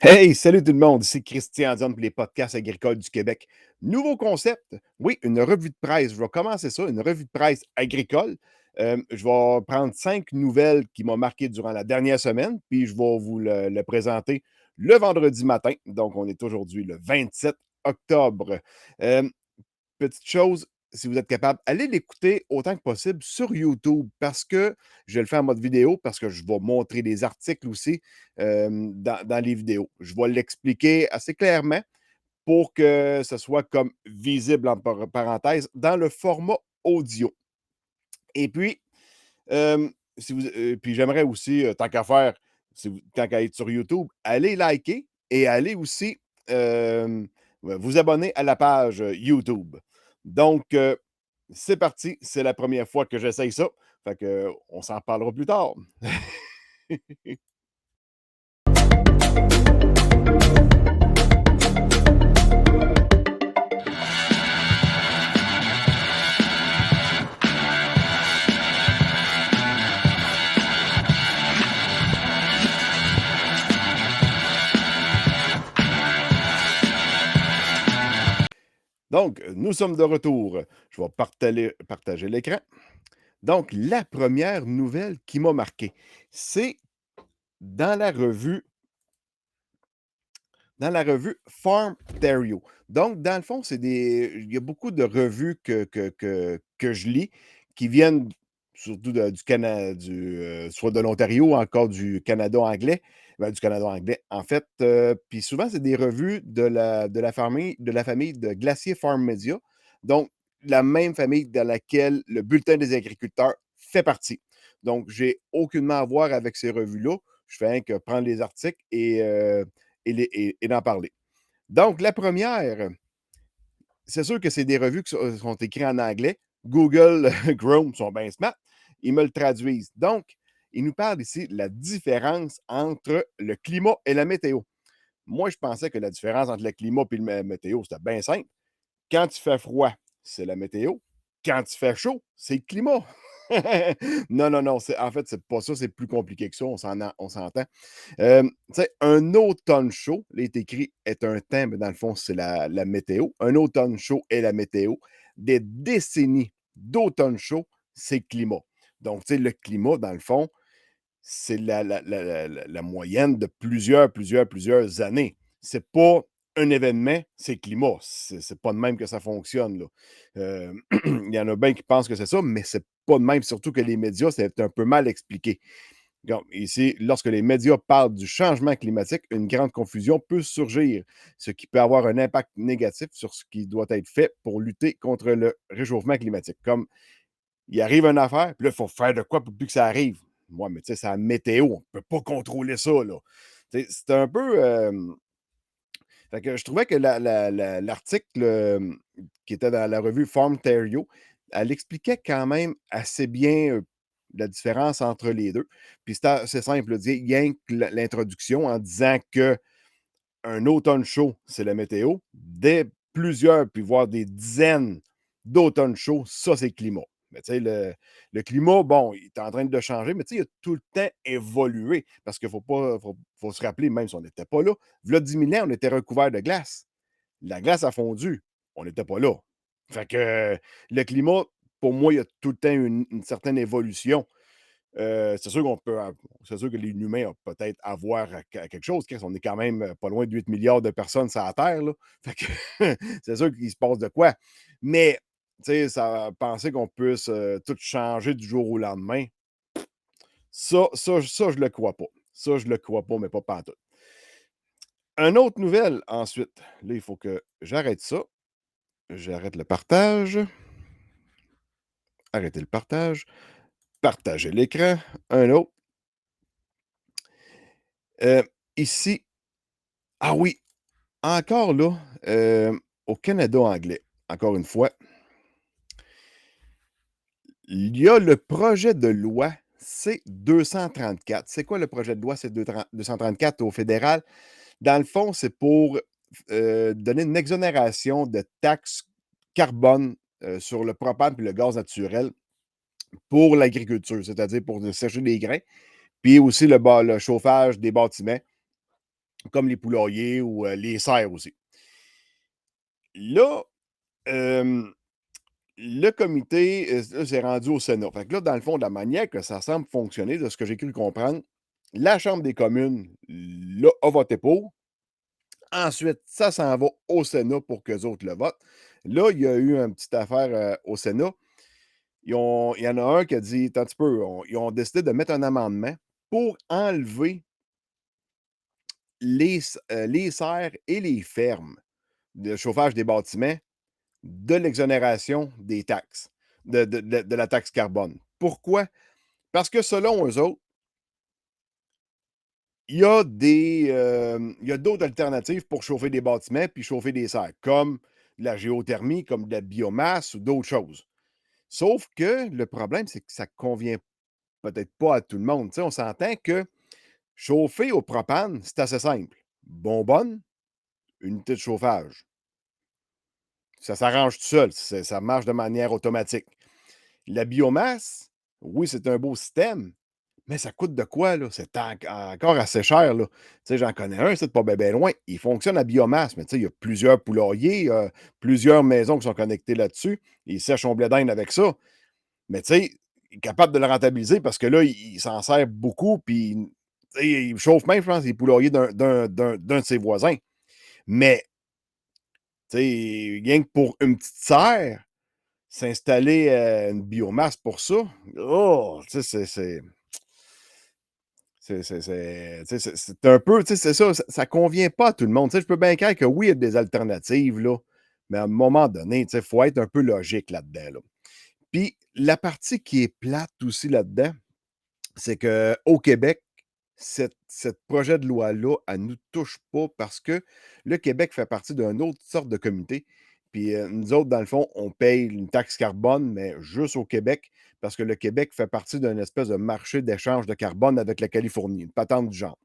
Hey, salut tout le monde, ici Christian Dion pour les podcasts agricoles du Québec. Nouveau concept, oui, une revue de presse. Je vais commencer ça, une revue de presse agricole. Je vais prendre 5 nouvelles qui m'ont marqué durant la dernière semaine, puis je vais vous le présenter le vendredi matin. Donc, on est aujourd'hui le 27 octobre. Euh, Petite chose, si vous êtes capable, allez l'écouter autant que possible sur YouTube parce que je le fais en mode vidéo, parce que je vais montrer des articles aussi dans les vidéos. Je vais l'expliquer assez clairement pour que ce soit comme visible en parenthèse dans le format audio. Et puis, puis j'aimerais aussi, tant qu'à faire, tant qu'à être sur YouTube, allez liker et allez aussi vous abonner à la page YouTube. Donc, c'est parti. C'est la première fois que j'essaye ça. Fait que, on s'en parlera plus tard. Donc, nous sommes de retour. Je vais partager l'écran. Donc, la première nouvelle qui m'a marqué, c'est dans la revue Farm Terrio. Donc, dans le fond, il y a beaucoup de revues que je lis qui viennent surtout du Canada, soit de l'Ontario, encore du Canada anglais, du Canada anglais, en fait. Puis souvent, c'est des revues de la famille de Glacier Farm Media. Donc, la même famille dans laquelle le Bulletin des agriculteurs fait partie. Donc, j'ai aucunement à voir avec ces revues-là. Je fais rien que prendre les articles et d'en parler. Donc, la première, c'est sûr que c'est des revues qui sont écrites en anglais. Google Chrome sont bien smart. Ils me le traduisent. Donc, ils nous parlent ici de la différence entre le climat et la météo. Moi, je pensais que la différence entre le climat et la météo, c'était bien simple. Quand il fait froid, c'est la météo. Quand il fait chaud, c'est le climat. Non, non, non. En fait, c'est pas ça. C'est plus compliqué que ça. On s'entend. Tu sais, un automne chaud, là, il est écrit est un temps, mais dans le fond, c'est la météo. Un automne chaud est la météo. Des décennies d'automne chaud, c'est le climat. Donc, tu sais, le climat, dans le fond, c'est la moyenne de plusieurs années. C'est pas un événement, c'est le climat. C'est pas de même que ça fonctionne, là. Il y en a bien qui pensent que c'est ça, mais c'est pas de même, surtout que les médias, c'est un peu mal expliqué. Donc, ici, lorsque les médias parlent du changement climatique, une grande confusion peut surgir, ce qui peut avoir un impact négatif sur ce qui doit être fait pour lutter contre le réchauffement climatique. Comme il arrive une affaire, puis là, il faut faire de quoi pour plus que ça arrive. Moi, mais tu sais, c'est la météo, on ne peut pas contrôler ça, là. C'est un peu. Fait que je trouvais que l'article qui était dans la revue Farm Terrio, elle expliquait quand même assez bien la différence entre les deux. Puis c'était assez simple, là, il y a l'introduction en disant que un automne chaud, c'est la météo. Des plusieurs, puis voire des dizaines d'automnes chauds, ça, c'est le climat. Mais tu sais, le climat, bon, il est en train de changer, mais tu sais, il a tout le temps évolué. Parce qu'il faut se rappeler, même si on n'était pas là, il 10 000 ans, on était recouvert de glace. La glace a fondu. On n'était pas là. Fait que le climat, pour moi, il y a tout le temps une certaine évolution. C'est sûr c'est sûr que les humains ont peut-être à voir à quelque chose. On est quand même pas loin de 8 milliards de personnes sur la Terre. Là. Fait que c'est sûr qu'il se passe de quoi. Mais, tu sais, penser qu'on puisse tout changer du jour au lendemain, ça, je le crois pas. Ça, je le crois pas, mais pas pantoute. Une autre nouvelle, ensuite. Là, il faut que j'arrête ça. J'arrête le partage. Arrêtez le partage. Partager l'écran. Un autre. Euh, Ici, ah oui, encore là, au Canada anglais, encore une fois, il y a le projet de loi C-234. C'est quoi le projet de loi C-234 au fédéral? Dans le fond, c'est pour donner une exonération de taxes carbone sur le propane et le gaz naturel pour l'agriculture, c'est-à-dire pour sécher les grains, puis aussi le chauffage des bâtiments comme les poulaillers ou les serres aussi. Là, hem, le comité, là, c'est rendu au Sénat. Fait que là, dans le fond, de la manière que ça semble fonctionner, de ce que j'ai cru comprendre, la Chambre des communes, là, a voté pour. Ensuite, ça s'en va au Sénat pour qu'eux autres le votent. Là, il y a eu une petite affaire, au Sénat. Il y en a un qui a dit: «Attends un petit peu», ils ont décidé de mettre un amendement pour enlever les serres et les fermes de chauffage des bâtiments de l'exonération des taxes, de la taxe carbone. Pourquoi? Parce que selon eux autres, il y a d'autres alternatives pour chauffer des bâtiments puis chauffer des serres, comme la géothermie, comme de la biomasse ou d'autres choses. Sauf que le problème, c'est que ça convient peut-être pas à tout le monde. Tu sais, on s'entend que chauffer au propane, c'est assez simple. Bonbonne, unité de chauffage. Ça s'arrange tout seul, ça marche de manière automatique. La biomasse, oui, c'est un beau système, mais ça coûte de quoi, là? C'est encore assez cher, là. Tu sais, j'en connais un, c'est pas bien ben loin. Il fonctionne à biomasse, mais tu sais, il y a plusieurs poulaillers, plusieurs maisons qui sont connectées là-dessus. Ils sèchent son blé d'Inde avec ça. Mais tu sais, il est capable de le rentabiliser parce que là, il s'en sert beaucoup, puis tu sais, il chauffe même, je pense, les poulaillers d'un de ses voisins. Mais, tu sais, rien que pour une petite serre, s'installer, une biomasse pour ça, oh! Tu sais, c'est un peu, tu sais, c'est ça, ça convient pas à tout le monde. Tu sais, je peux bien croire que oui, il y a des alternatives, là, mais à un moment donné, tu sais, il faut être un peu logique là-dedans, là. Puis la partie qui est plate aussi là-dedans, c'est qu'au Québec, cette projet de loi-là, elle nous touche pas parce que le Québec fait partie d'une autre sorte de comité. Puis, nous autres, dans le fond, on paye une taxe carbone, mais juste au Québec, parce que le Québec fait partie d'une espèce de marché d'échange de carbone avec la Californie, une patente du genre.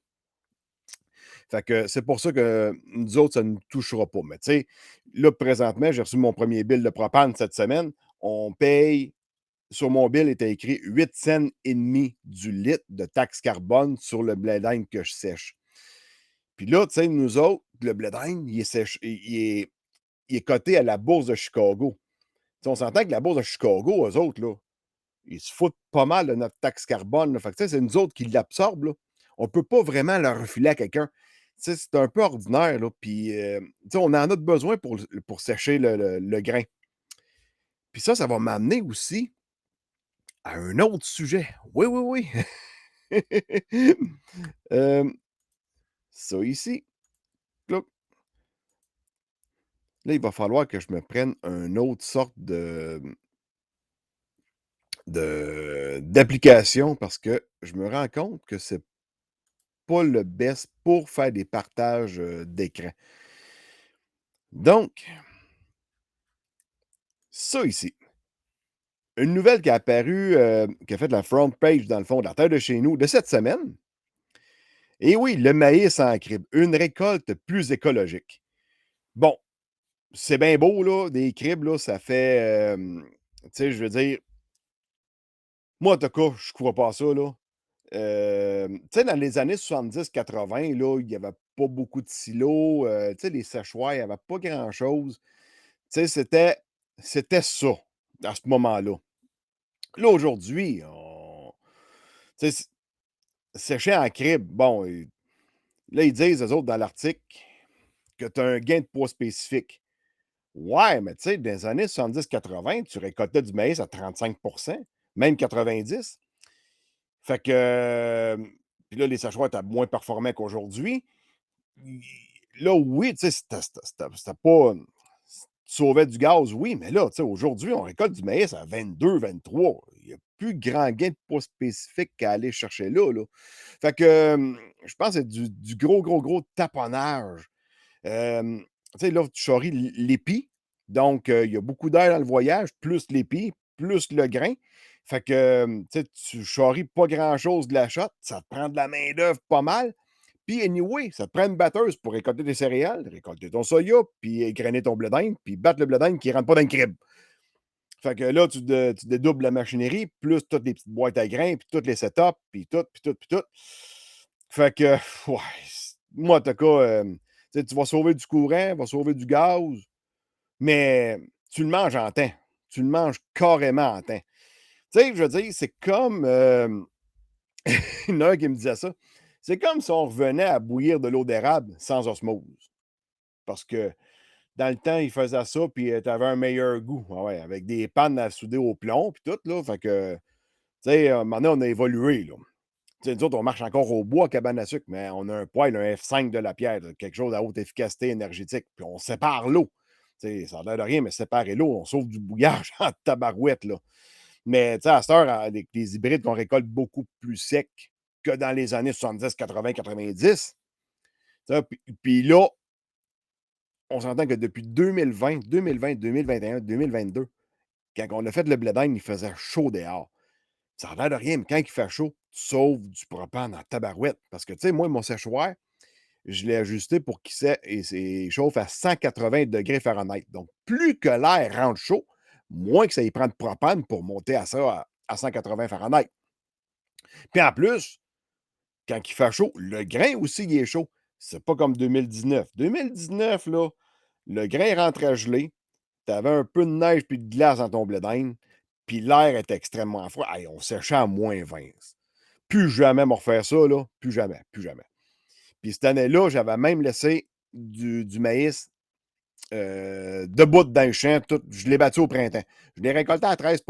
Fait que c'est pour ça que nous autres, ça ne nous touchera pas. Mais tu sais, là, présentement, j'ai reçu mon premier bill de propane cette semaine. On paye sur mon bill était écrit 8 cents et demi du litre de taxe carbone sur le blé d'Inde que je sèche. Puis là, tu sais, nous autres, le blé d'Inde, il est coté à la bourse de Chicago. Tu sais, on s'entend que la bourse de Chicago, eux autres, là, ils se foutent pas mal de notre taxe carbone, là. Fait que, tu sais, c'est nous autres qui l'absorbent, là. On peut pas vraiment le refiler à quelqu'un. Tu sais, c'est un peu ordinaire, là. Puis, tu sais, on en a besoin pour sécher le grain. Puis ça va m'amener aussi à un autre sujet. Oui, oui, oui. Hem, Ça ici, là, il va falloir que je me prenne une autre sorte d'application parce que je me rends compte que c'est pas le best pour faire des partages, d'écran. Donc, ça ici, une nouvelle qui est apparue, qui a fait la front page dans le fond de la terre de chez nous de cette semaine. Et oui, le maïs en crible, une récolte plus écologique. Bon, c'est bien beau là, des cribs là, ça fait, tu sais, je veux dire, moi en tout cas, je crois pas à ça là. Tu sais, dans les années 70-80 là, il y avait pas beaucoup de silos, tu sais, les séchoirs, il y avait pas grand-chose. Tu sais, c'était ça, à ce moment-là. Là, aujourd'hui, tu sais, sécher en crible, bon, là, ils disent, eux autres, dans l'article, que tu as un gain de poids spécifique. Ouais, mais tu sais, dans les années 70-80, tu récoltais du maïs à 35, même 90. Fait que, puis là, les séchoirs étaient moins performants qu'aujourd'hui. I Là, oui, tu sais, c'était pas, tu sauvais du gaz, oui, mais là, tu sais, aujourd'hui, on récolte du maïs à 22-23. Il y a plus grand gain de poids spécifique qu'à aller chercher là, là. Fait que, je pense que c'est du gros, gros, gros taponnage. Tu sais, là, tu charries l'épi, donc il y a beaucoup d'air dans le voyage, plus l'épi, plus le grain. Fait que, tu sais, tu charries pas grand-chose de la shot, ça te prend de la main-d'œuvre pas mal. Puis anyway, ça te prend une batteuse pour récolter tes céréales, récolter ton soya, puis égrainer ton blé d'Inde, puis battre le blé d'Inde qui rentre pas dans le crib. Fait que là, tu dédoubles la machinerie, plus toutes les petites boîtes à grains, puis toutes les setups, puis tout, puis tout, puis tout. Fait que, ouais. moi, en tout cas, tu sais, tu vas sauver du courant, tu vas sauver du gaz, mais tu le manges en temps. Tu le manges carrément en temps. Tu sais, je veux dire, c'est comme, il y en a un qui me disait ça. C'est comme si on revenait à bouillir de l'eau d'érable sans osmose. Parce que dans le temps, ils faisaient ça, puis tu avais un meilleur goût. Ah ouais, avec des pannes à souder au plomb, puis tout, là. Fait que, tu sais, à un moment donné, on a évolué, là. Tu sais, nous autres, on marche encore au bois, cabane à sucre, mais on a un poêle, un F5 de la pierre, là, quelque chose à haute efficacité énergétique. Puis on sépare l'eau. Tu sais, ça a l'air de rien, mais séparer l'eau, on sauve du bouillage en tabarouette, là. Mais tu sais, à cette heure, avec des hybrides qu'on récolte beaucoup plus secs que dans les années 70, 80, 90. Puis là, on s'entend que depuis 2020, 2020, 2021, 2022, quand on a fait le blé d'Inde, il faisait chaud dehors. Ça a l'air de rien, mais quand il fait chaud, tu sauves du propane en tabarouette. Parce que, tu sais, moi, mon séchoir, je l'ai ajusté pour qu'il chauffe à 180 degrés Fahrenheit. Donc, plus que l'air rentre chaud, moins que ça y prend de propane pour monter à ça à 180 Fahrenheit. Puis en plus, quand il fait chaud, le grain aussi, il est chaud. C'est pas comme 2019. 2019, là, le grain rentrait gelé, tu avais un peu de neige puis de glace dans ton blé d'Inde, puis l'air était extrêmement froid. Hey, on séchait à -20. Plus jamais me refaire ça, là. Plus jamais, plus jamais. Puis cette année-là, j'avais même laissé du maïs debout dans le champ. Je l'ai battu au printemps. Je l'ai récolté à 13.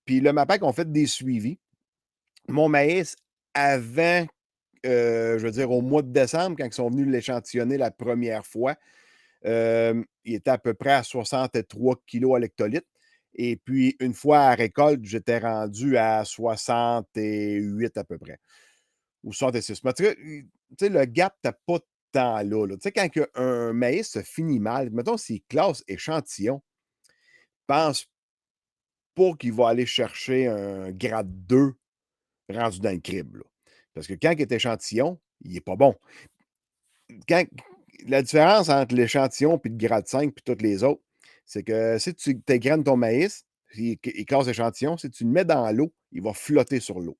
Puis le MAPAC ont fait des suivis. Mon maïs, avant, je veux dire, au mois de décembre, quand ils sont venus l'échantillonner la première fois, il était à peu près à 63 kilos à l'hectolitre. Et puis, une fois à récolte, j'étais rendu à 68 à peu près, ou 66. Mais tu sais, le gap n'était pas tant là. Tu sais, quand un maïs se finit mal, mettons, s'il classe échantillon, pense pas qu'il va aller chercher un grade 2 rendu dans le crible, là. Parce que quand il est échantillon, il n'est pas bon. Quand La différence entre l'échantillon puis le grade 5 puis toutes les autres, c'est que si tu égraines ton maïs, il casse l'échantillon, si tu le mets dans l'eau, il va flotter sur l'eau.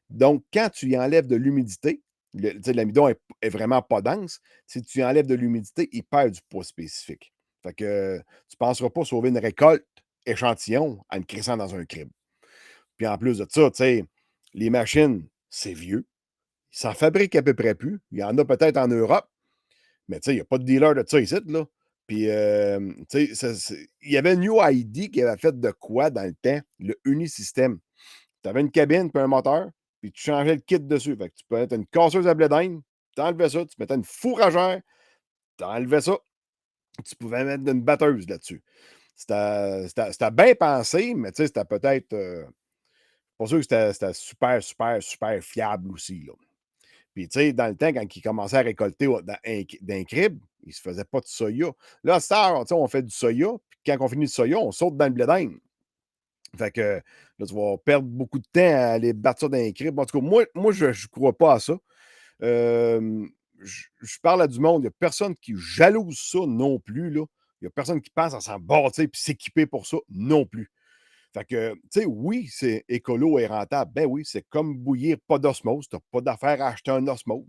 Donc, quand tu y enlèves de l'humidité, tu sais, l'amidon est vraiment pas dense. Si tu y enlèves de l'humidité, il perd du poids spécifique. Fait que tu ne penseras pas sauver une récolte échantillon en le crissant dans un crible. Puis en plus de ça, tu sais, les machines, c'est vieux. Ils s'en fabriquent à peu près plus. Il y en a peut-être en Europe, mais tu sais, il n'y a pas de dealer de ça ici, là. Puis, tu sais, il y avait New ID qui avait fait de quoi dans le temps? Le Unisystème. Tu avais une cabine puis un moteur, puis tu changeais le kit dessus. Fait que tu peux mettre une casseuse à blé d'Inde, tu enlevais ça, tu mettais une fourragère, tu enlevais ça, tu pouvais mettre une batteuse là-dessus. C'était bien pensé, mais tu sais, c'était peut-être pas sûr que c'était super, super, super fiable aussi, là. Puis, tu sais, dans le temps, quand ils commençaient à récolter dans un crible, ils ne se faisaient pas de soya. Là, ça, tu sais, on fait du soya, puis quand on finit le soya, on saute dans le blé d'Inde. Fait que là, tu vas perdre beaucoup de temps à aller battre ça dans un crible. En tout cas, moi je ne crois pas à ça. Je parle à du monde, il n'y a personne qui jalouse ça non plus, là. Il n'y a personne qui pense à s'en bâtir puis s'équiper pour ça non plus. Fait que, tu sais, oui, c'est écolo et rentable. Ben oui, c'est comme bouillir pas d'osmose. Tu n'as pas d'affaire à acheter un osmose.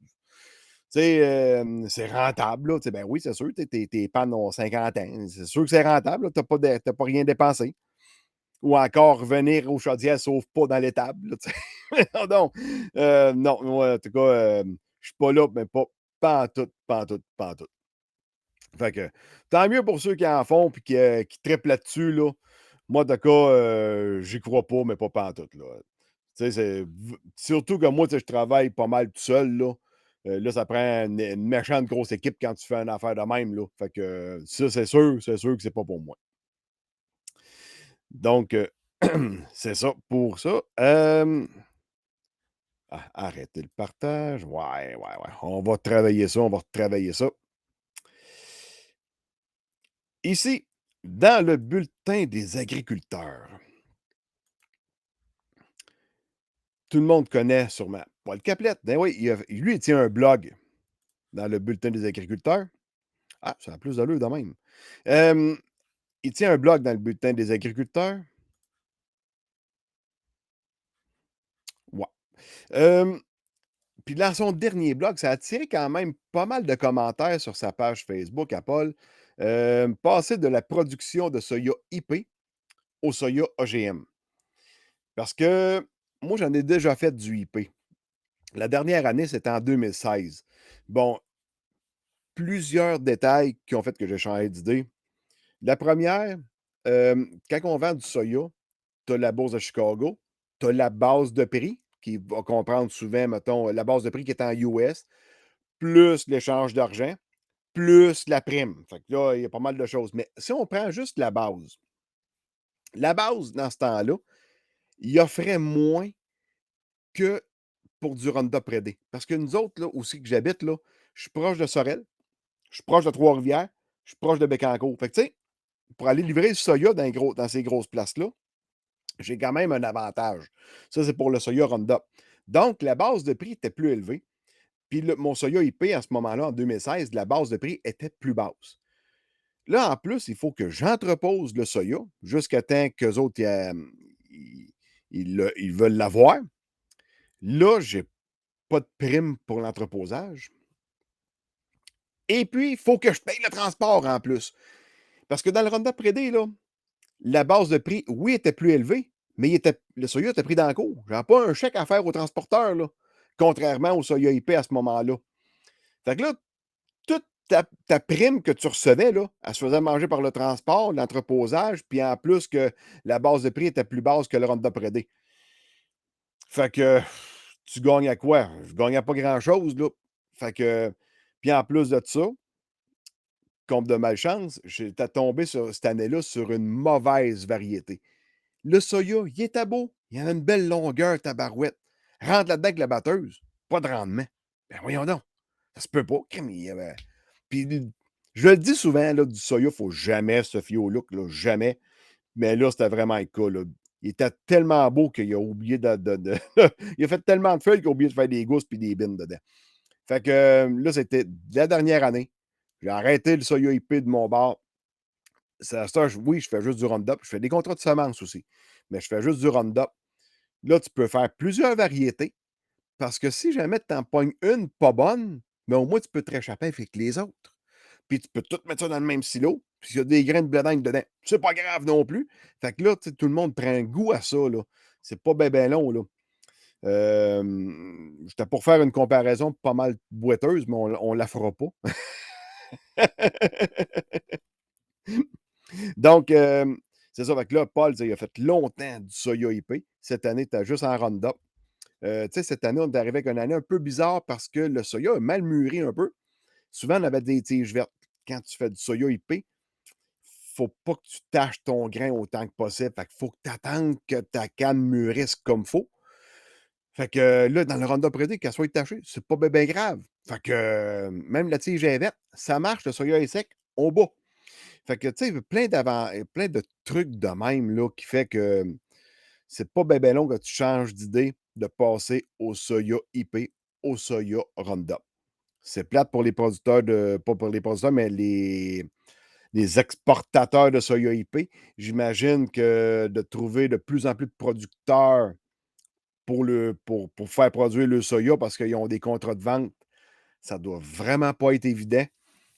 Tu sais, c'est rentable, là. Tu sais, ben oui, c'est sûr, tes pannes ont 50 ans. C'est sûr que c'est rentable, tu n'as pas rien dépensé. Ou encore revenir aux chaudières, sauf pas dans l'étable, là, tu sais. Non, non, non, moi, en tout cas, je suis pas là, mais pas en tout, pas en tout, pas en tout. Fait que tant mieux pour ceux qui en font puis qui trippent là-dessus, là. Moi, en tout cas, j'y crois pas, mais pas pantoute, là. Tu sais, surtout que moi, tu sais, je travaille pas mal tout seul, là. Là, ça prend une méchante grosse équipe quand tu fais une affaire de même, là. Fait que ça, c'est sûr que c'est pas pour moi. Donc, c'est ça pour ça. Arrêter le partage. Ouais, ouais, ouais. On va travailler ça, on va retravailler ça. Ici, dans le bulletin des agriculteurs, tout le monde connaît sûrement Paul Caplette. Ben oui, lui, il tient un blog dans le bulletin des agriculteurs. Ah, ça a plus d'allure de même. Euh, il tient un blog dans le bulletin des agriculteurs. Ouais. Euh, Puis dans son dernier blog, ça a attiré quand même pas mal de commentaires sur sa page Facebook à Paul. Passer de la production de soya IP au soya OGM. Parce que moi, j'en ai déjà fait du IP. La dernière année, c'était en 2016. Bon, plusieurs détails qui ont fait que j'ai changé d'idée. La première, quand on vend du soya, tu as la bourse de Chicago, tu as la base de prix qui va comprendre souvent, mettons, la base de prix qui est en US, plus l'échange d'argent, plus la prime. Fait que là, il y a pas mal de choses. Mais si on prend juste la base, dans ce temps-là, il offrait moins que pour du Roundup Ready. Parce que nous autres, là, aussi que j'habite, là, je suis proche de Sorel, je suis proche de Trois-Rivières, je suis proche de Bécancour. Fait que, tu sais, pour aller livrer du soya dans ces grosses places-là, j'ai quand même un avantage. Ça, c'est pour le soya Roundup. Donc, la base de prix était plus élevée. Puis mon soya IP, à ce moment-là, en 2016, la base de prix était plus basse. Là, en plus, il faut que j'entrepose le soya jusqu'à temps qu'eux autres, ils veulent l'avoir. Là, j'ai pas de prime pour l'entreposage. Et puis, il faut que je paye le transport en plus. Parce que dans le Roundup Ready, là, la base de prix, oui, était plus élevée, mais le soya était pris dans le cours. J'avais pas un chèque à faire au transporteur, là, contrairement au soya IP à ce moment-là. Fait que là, toute ta prime que tu recevais, là, elle se faisait manger par le transport, l'entreposage, puis en plus que la base de prix était plus basse que le Roundup Ready. Fait que tu gagnes à quoi? Je gagnais pas grand-chose, là. Fait que, puis en plus de ça, compte de malchance, j'étais tombé cette année-là sur une mauvaise variété. Le soya, il était beau. Il avait une belle longueur, tabarouette. Rentre là-dedans avec la batteuse, pas de rendement. Ben voyons donc. Ça se peut pas. Puis, je le dis souvent, là, du soya, il ne faut jamais se fier au look, là, jamais. Mais là, c'était vraiment le cas, là. Il était tellement beau qu'il a oublié il a fait tellement de feuilles qu'il a oublié de faire des gousses puis des bines dedans. Fait que là, c'était la dernière année. J'ai arrêté le soya IP de mon bar. Oui, je fais juste du Roundup. Je fais des contrats de semences aussi. Mais je fais juste du Roundup. Là, tu peux faire plusieurs variétés parce que si jamais tu en pognes une pas bonne, mais au moins tu peux te réchapper avec les autres. Puis tu peux tout mettre ça dans le même silo. Puis s'il y a des grains de blé d'Inde dedans, c'est pas grave non plus. Fait que là, tu sais, tout le monde prend un goût à ça, là. C'est pas ben long, là. J'étais pour faire une comparaison pas mal boiteuse, mais on la fera pas. Donc, c'est ça. Fait que là, Paul, il a fait longtemps du soya IP. Cette année, tu as juste en Roundup. Tu sais, cette année, on est arrivé avec une année un peu bizarre parce que le soya a mal mûri un peu. Souvent, on avait des tiges vertes. Quand tu fais du soya IP, faut pas que tu tâches ton grain autant que possible. Fait qu'il faut que tu attendes que ta canne mûrisse comme faut. Fait que là, dans le Roundup Ready, qu'elle soit tachée, c'est pas ben grave. Fait que même la tige est verte, ça marche, le soya est sec, on bat. Fait que, tu sais, plein de trucs de même là, qui fait que c'est pas ben long que tu changes d'idée de passer au soya IP, au soya Roundup. C'est plate pour les producteurs pas pour les producteurs, mais les exportateurs de soya IP. J'imagine que de trouver de plus en plus de producteurs pour faire produire le soya parce qu'ils ont des contrats de vente, ça doit vraiment pas être évident.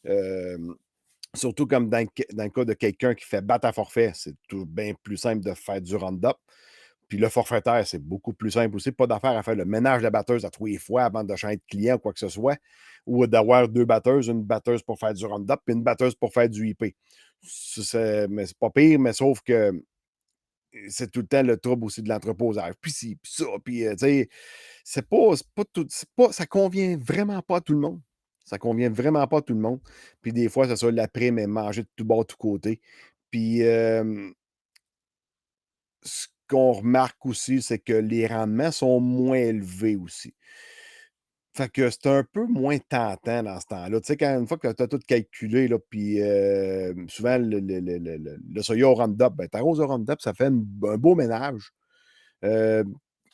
Hem, Surtout comme dans le cas de quelqu'un qui fait battre à forfait, c'est tout bien plus simple de faire du Roundup. Puis le forfaitaire, c'est beaucoup plus simple aussi. Pas d'affaire à faire le ménage de la batteuse à tous les fois avant de changer de client ou quoi que ce soit. Ou d'avoir deux batteuses, une batteuse pour faire du Roundup puis une batteuse pour faire du IP. Mais c'est pas pire, mais sauf que c'est tout le temps le trouble aussi de l'entreposage. Puis ci, puis ça, puis tu sais, ça convient vraiment pas à tout le monde. Ça convient vraiment pas à tout le monde. Puis des fois, c'est ça, la prime est mangée de tout bord, de tous côtés. Puis ce qu'on remarque aussi, c'est que les rendements sont moins élevés aussi. Fait que c'est un peu moins tentant dans ce temps-là. Tu sais, quand une fois que tu as tout calculé, là, puis souvent le soya au Roundup, ben, tu arroses au Roundup, ça fait un beau ménage. Heu,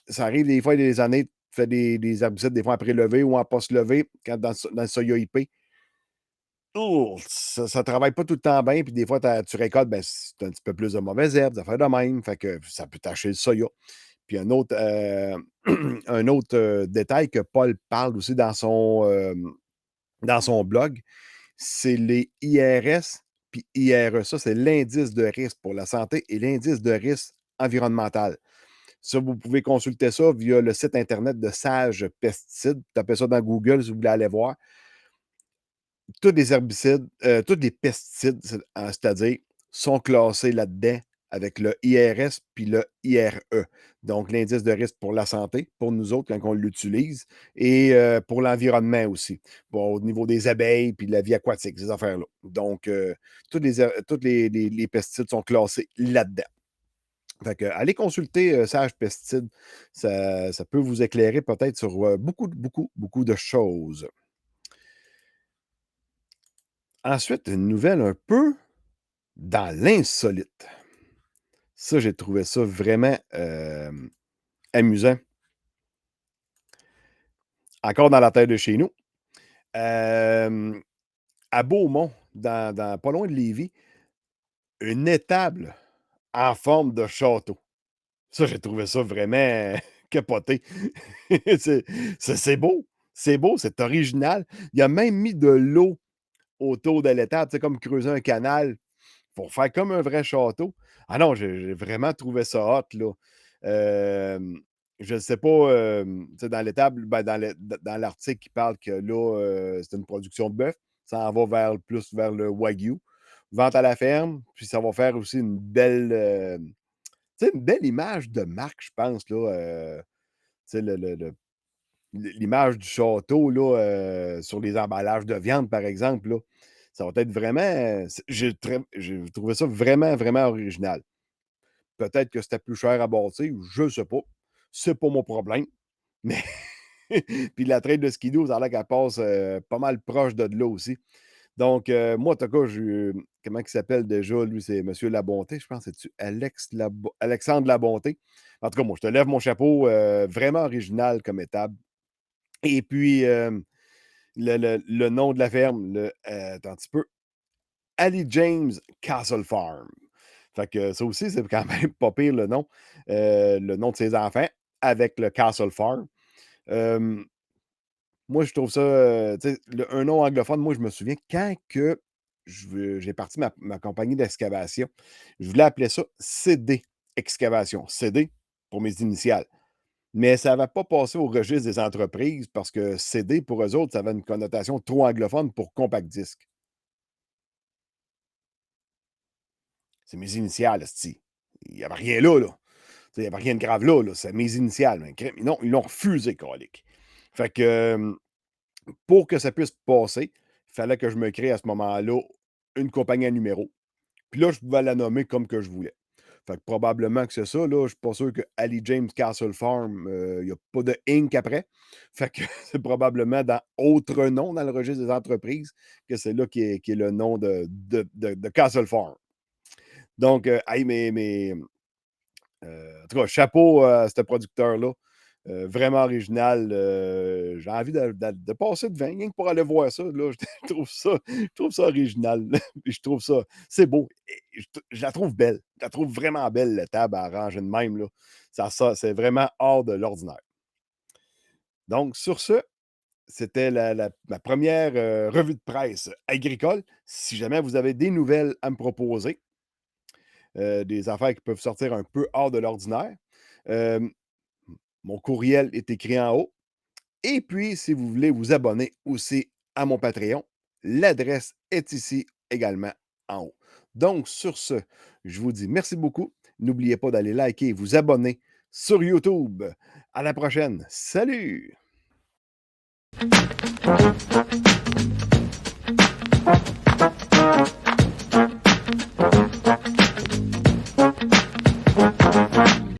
Ça arrive des fois, il y a des années, tu fais des herbicides, des fois après lever ou en post-levé, quand dans le soya IP. Oh, ça travaille pas tout le temps bien, puis des fois, tu récoltes, ben, c'est un petit peu plus de mauvaises herbes, des affaires de même, fait que ça peut tacher le soya. Puis un autre détail que Paul parle aussi dans son blog, c'est les IRS puis IRE. Ça, c'est l'indice de risque pour la santé et l'indice de risque environnemental. Ça, vous pouvez consulter ça via le site internet de Sage Pesticides. Tapez ça dans Google si vous voulez aller voir. Tous les herbicides, tous les pesticides, c'est-à-dire, sont classés là-dedans avec le IRS puis le IRE. Donc, l'indice de risque pour la santé, pour nous autres, quand on l'utilise, et pour l'environnement aussi, au niveau des abeilles puis de la vie aquatique, ces affaires-là. Donc, tous les pesticides sont classés là-dedans. Fait que, allez consulter Sage Pesticides. Ça peut vous éclairer peut-être sur beaucoup, beaucoup, beaucoup de choses. Ensuite, une nouvelle un peu dans l'insolite. Ça, j'ai trouvé ça vraiment amusant. Encore dans la terre de chez nous. Euh, à Beaumont, pas loin de Lévis, une étable en forme de château. Ça, j'ai trouvé ça vraiment capoté. c'est c'est beau. C'est beau, c'est original. Il a même mis de l'eau autour de l'étable, c'est comme creuser un canal pour faire comme un vrai château. Ah non, j'ai vraiment trouvé ça hot, là. Je ne sais pas, tu sais, dans l'étable, ben, dans l'article, il parle que là, c'est une production de bœuf. Ça en va plus vers le Wagyu. Vente à la ferme, puis ça va faire aussi une belle, tu sais, une belle image de marque, je pense, là. Tu sais, l'image du château, là, sur les emballages de viande, par exemple, là, ça va être vraiment, j'ai trouvé ça vraiment, vraiment original. Peut-être que c'était plus cher à bâtir, je ne sais pas. C'est pas mon problème. Mais puis la traîne de skidoo, ça a l'air qu'elle passe pas mal proche de là aussi. Donc, moi, en tout cas, comment il s'appelle déjà? Lui, c'est Monsieur Labonté, je pense. C'est-tu Alexandre Labonté? En tout cas, moi, je te lève mon chapeau. Vraiment original comme étape. Et puis, le nom de la ferme, attends un petit peu, Ali James Castle Farm. Fait que ça aussi, c'est quand même pas pire le nom de ses enfants avec le Castle Farm. Moi, je trouve ça, tu sais, un nom anglophone, moi, je me souviens quand que j'ai parti ma compagnie d'excavation, je voulais appeler ça CD Excavation. CD pour mes initiales. Mais ça va pas passer au registre des entreprises parce que CD, pour eux autres, ça avait une connotation trop anglophone pour compact disque. C'est mes initiales, esti. Il n'y avait rien là, là. Il n'y avait rien de grave là, là. C'est mes initiales. Mais non, ils l'ont refusé, colique. Fait que pour que ça puisse passer, il fallait que je me crée à ce moment-là une compagnie à numéro. Puis là, je pouvais la nommer comme que je voulais. Fait que probablement que c'est ça, là. Je suis pas sûr que Ali James Castle Farm, il n'y a pas de Inc. après. Fait que c'est probablement dans autre nom dans le registre des entreprises que c'est là qui est le nom de Castle Farm. Donc, hey, en tout cas, chapeau à ce producteur-là. Vraiment original. J'ai envie de passer devant, rien que pour aller voir ça. Là, je trouve ça original. Je trouve ça. C'est beau. Je la trouve belle. Je la trouve vraiment belle, la table à ranger de même. Là. C'est vraiment hors de l'ordinaire. Donc, sur ce, c'était ma première revue de presse agricole. Si jamais vous avez des nouvelles à me proposer, des affaires qui peuvent sortir un peu hors de l'ordinaire, euh, mon courriel est écrit en haut. Et puis, si vous voulez vous abonner aussi à mon Patreon, l'adresse est ici également en haut. Donc, sur ce, je vous dis merci beaucoup. N'oubliez pas d'aller liker et vous abonner sur YouTube. À la prochaine. Salut!